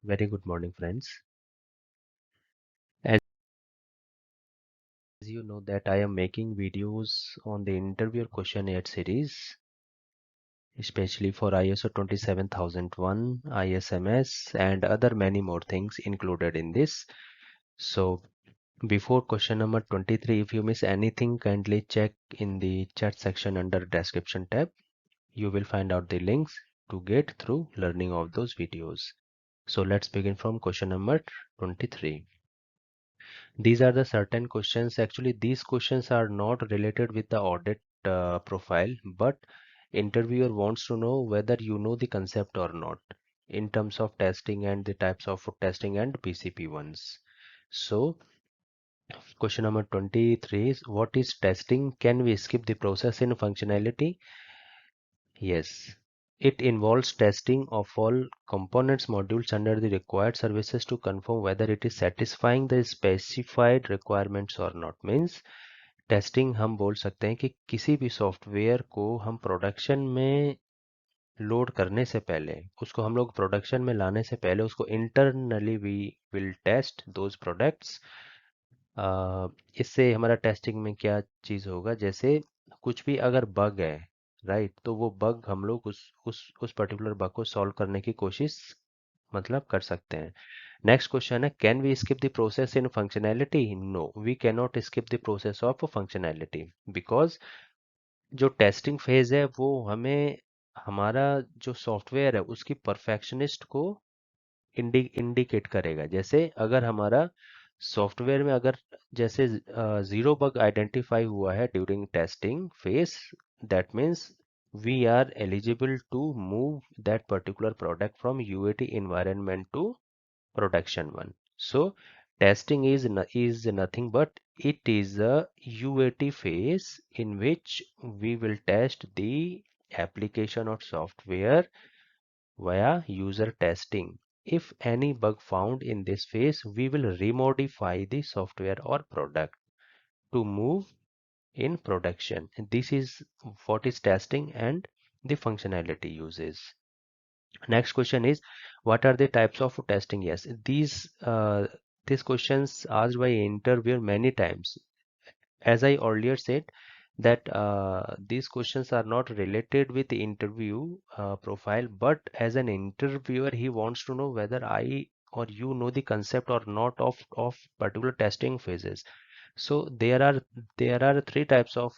Very good morning, friends. As you know that I am making videos on the interview questionnaire series, especially for ISO 27001, ISMS, and other many more things included in this. So before question number 23, if you miss anything, kindly check in the chat section under description tab. You will find out the links to get through learning of those videos. So let's begin from question number 23. These are the certain questions. Actually, these questions are not related with the audit profile, but interviewer wants to know whether you know the concept or not in terms of testing and the types of testing and PCP ones. So, question number 23 is what is testing? Can we skip the process in functionality? Yes. It involves testing of all components modules under the required services to confirm whether it is satisfying the specified requirements or not. Means testing हम बोल सकते हैं कि किसी भी software को हम production में लोड करने से पहले उसको हम लोग प्रोडक्शन में लाने से पहले उसको internally we will test those products. इससे हमारा टेस्टिंग में क्या चीज़ होगा, जैसे कुछ भी अगर बग है, राइट, तो वो बग हम लोग उस पर्टिकुलर बग को सॉल्व करने की कोशिश मतलब कर सकते हैं। नेक्स्ट क्वेश्चन है can we skip the process in functionality? No, we can not skip the process of functionality because जो टेस्टिंग फेज है वो हमें हमारा जो सॉफ्टवेयर है उसकी परफेक्शनिस्ट को इंडिकेट करेगा। जैसे अगर हमारा सॉफ्टवेयर में अगर जैसे जीरो बग आइडेंटिफाई हुआ है during testing phase, that means we are eligible to move that particular product from UAT environment to production one. So testing is nothing but it is a UAT phase in which we will test the application of software via user testing. If any bug found in this phase, we will remodify the software or product to move in production. This is what is testing and the functionality uses. Next question is what are the types of testing? Yes, these questions asked by interviewer many times. As I earlier said that these questions are not related with the interview profile, but as an interviewer he wants to know whether I or you know the concept or not of particular testing phases. So there are three types of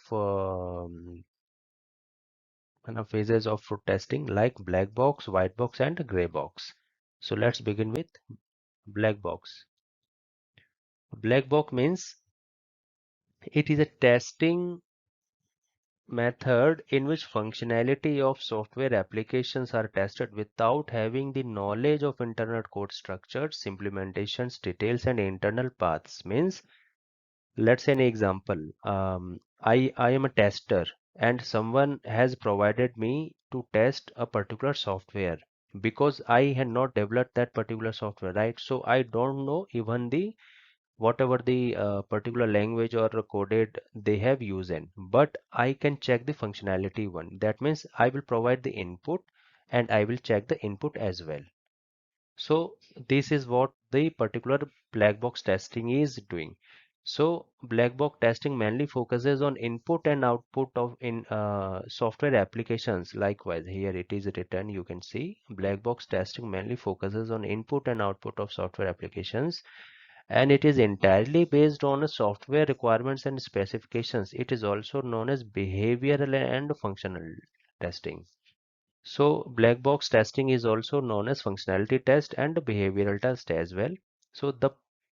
phases of fruit testing like black box, white box and gray box. So let's begin with black box. Black box means it is a testing method in which functionality of software applications are tested without having the knowledge of internal code structures, implementations, details and internal paths. Means let's say an example, I am a tester and someone has provided me to test a particular software because I had not developed that particular software, right? So I don't know even the whatever the particular language or coded they have used in, but I can check the functionality one. That means I will provide the input and I will check the input as well. So this is what the particular black box testing is doing. So black box testing mainly focuses on input and output of in software applications. Likewise, here it is written, you can see black box testing mainly focuses on input and output of software applications, and it is entirely based on a software requirements and specifications. It is also known as behavioral and functional testing. So black box testing is also known as functionality test and behavioral test as well. So the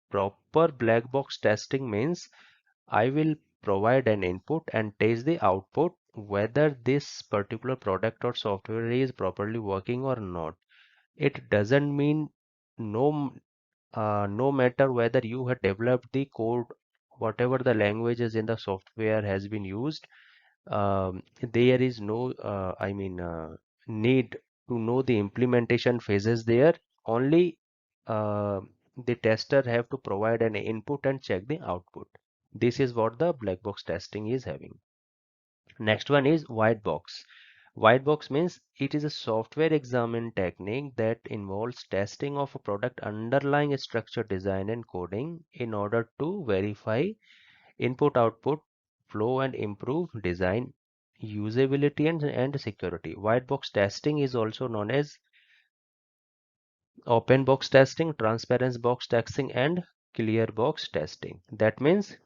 proper black box testing means I will provide an input and test the output whether this particular product or software is properly working or not. It doesn't mean no no matter whether you have developed the code, whatever the languages in the software has been used, there is no need to know the implementation phases there. Only uh, the tester have to provide an input and check the output. This is what the black box testing is having. Next one is white box. White box means it is a software examine technique that involves testing of a product underlying structure, design and coding in order to verify input output flow and improve design usability and security. White box testing is also known as open box testing, transparent box testing and clear box testing. That means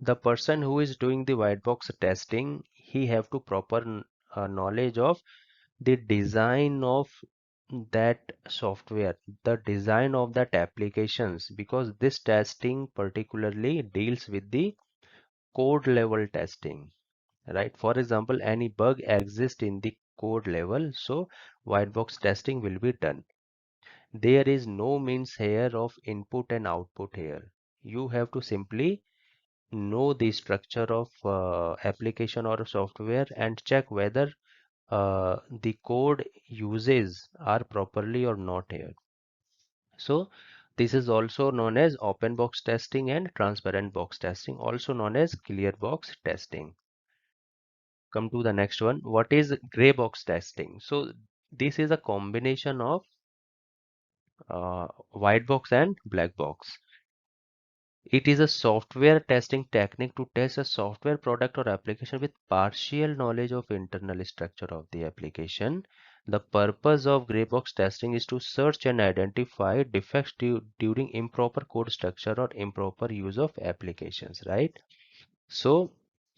the person who is doing the white box testing, he have to proper knowledge of the design of that software, the design of that applications, because this testing particularly deals with the code level testing, right? For example, any bug exists in the code level, so white box testing will be done. There is no means here of input and output here. You have to simply know the structure of application or software and check whether the code uses are properly or not here. So this is also known as open box testing and transparent box testing, also known as clear box testing. Come to the next one. What is gray box testing? So this is a combination of white box and black box. It is a software testing technique to test a software product or application with partial knowledge of internal structure of the application. The purpose of gray box testing is to search and identify defects during improper code structure or improper use of applications, right? So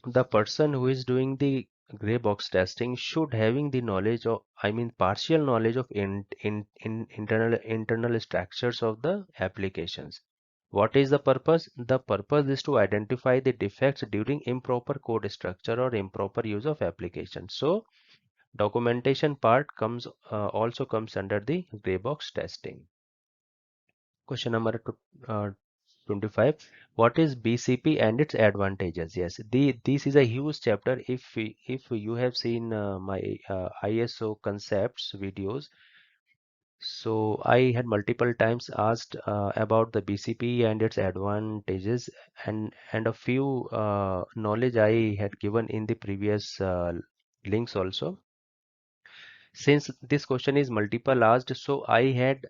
the person who is doing the gray box testing should having the knowledge of, I mean, partial knowledge of internal structures of the applications. What is the purpose? The purpose is to identify the defects during improper code structure or improper use of application. So documentation part comes also comes under the gray box testing. Question number 25. What is BCP and its advantages? Yes, this is a huge chapter. If you have seen my ISO concepts videos, so I had multiple times asked about the BCP and its advantages, and a few knowledge I had given in the previous links also. Since this question is multiple asked, so I had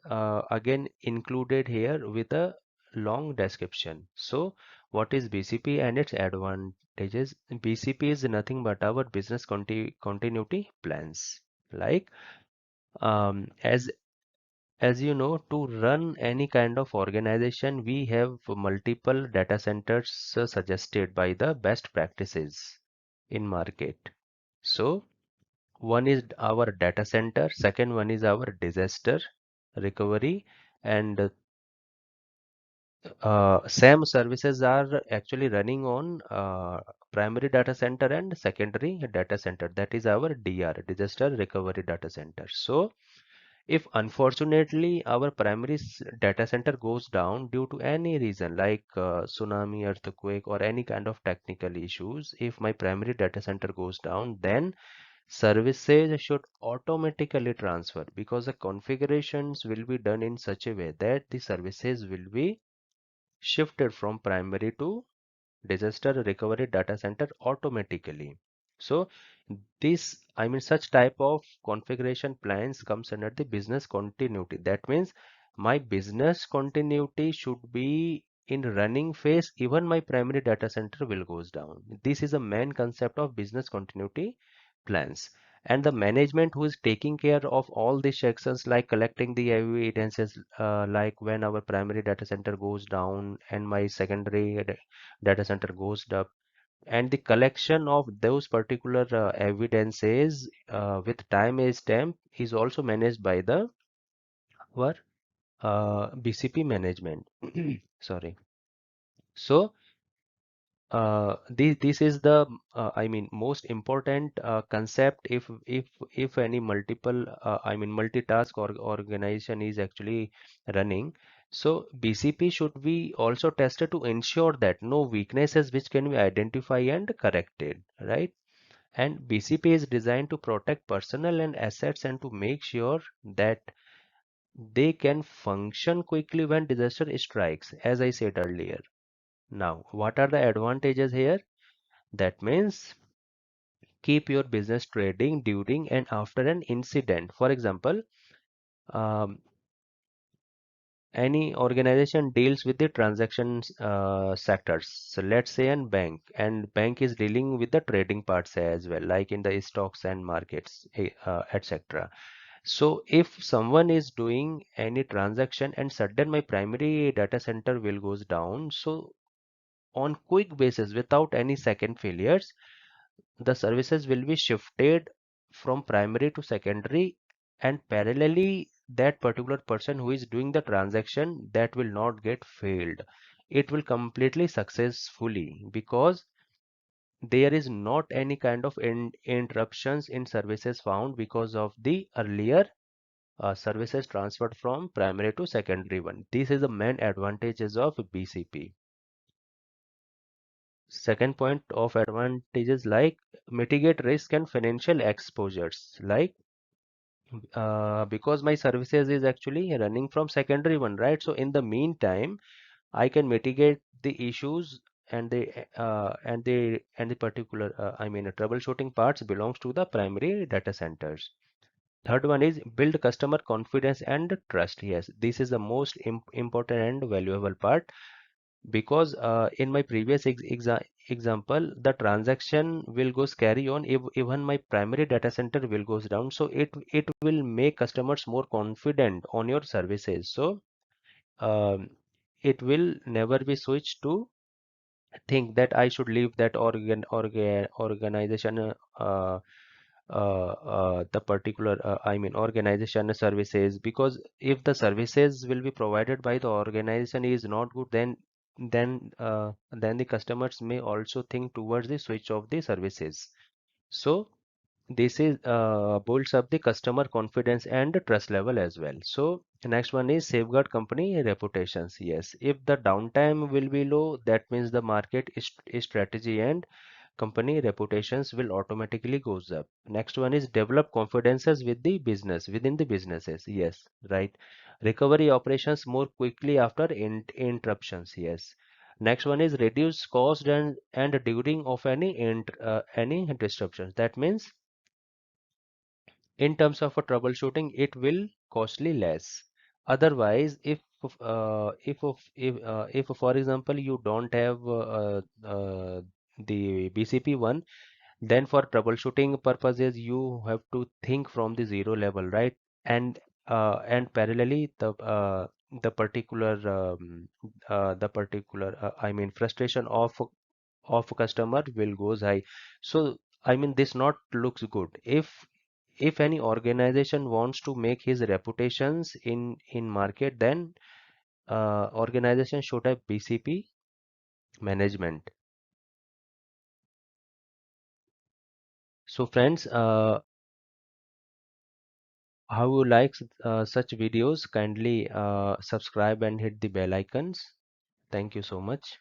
again included here with a long description. So what is BCP and its advantages? BCP is nothing but our business continuity plans. Like um, as as you know, to run any kind of organization, we have multiple data centers suggested by the best practices in market. So one is our data center, second one is our disaster recovery, and same services are actually running on primary data center and secondary data center. That is our DR, disaster recovery data center. So if unfortunately our primary data center goes down due to any reason like tsunami, earthquake, or any kind of technical issues, if my primary data center goes down, then services should automatically transfer, because the configurations will be done in such a way that the services will be shifted from primary to disaster recovery data center automatically. So this, I mean, such type of configuration plans comes under the business continuity. That means my business continuity should be in running phase, even my primary data center will goes down. This is a main concept of business continuity plans. And the management who is taking care of all these sections, like collecting the evidences, like when our primary data center goes down and my secondary data center goes up, and the collection of those particular evidences with time is stamp is also managed by the our BCP management. Sorry. So this is the I mean most important concept if any multiple I mean multitask or organization is actually running. So BCP should be also tested to ensure that no weaknesses which can be identified and corrected, right? And BCP is designed to protect personnel and assets and to make sure that they can function quickly when disaster strikes, as I said earlier. Now, what are the advantages here? That means keep your business trading during and after an incident. For example, um, any organization deals with the transactions sectors. So let's say a bank, and bank is dealing with the trading parts as well, like in the stocks and markets, etc. So if someone is doing any transaction and sudden my primary data center will goes down, so on quick basis without any second failures, the services will be shifted from primary to secondary, and parallelly that particular person who is doing the transaction, that will not get failed. It will completely successfully, because there is not any kind of interruptions in services found because of the earlier services transferred from primary to secondary one. This is the main advantages of BCP. Second point of advantages, like mitigate risk and financial exposures, like because my services is actually running from secondary one, right? So in the meantime, I can mitigate the issues, and the particular I mean troubleshooting parts belongs to the primary data centers. Third one is build customer confidence and trust. Yes, this is the most important and valuable part, because in my previous example, the transaction will goes carry on if even my primary data center will goes down. So it will make customers more confident on your services. So um, it will never be switched to think that I should leave that organization, the particular I mean organization services, because if the services will be provided by the organization is not good, then the customers may also think towards the switch of the services. So this is builds up the customer confidence and the trust level as well. So the next one is safeguard company reputations. Yes, if the downtime will be low, that means the market is strategy and company reputations will automatically goes up. Next one is develop confidences with the business within the businesses. Yes, right. Recovery operations more quickly after interruptions. Yes. Next one is reduce cost and during of any disruptions. That means in terms of a troubleshooting, it will costly less. Otherwise, if for example you don't have the BCP one, then for troubleshooting purposes you have to think from the zero level, right? And parallelly the particular I mean frustration of a customer will goes high. So I mean this not looks good. If any organization wants to make his reputations in market, then organization should have BCP management. So friends, how you like such videos, kindly subscribe and hit the bell icons. Thank you so much.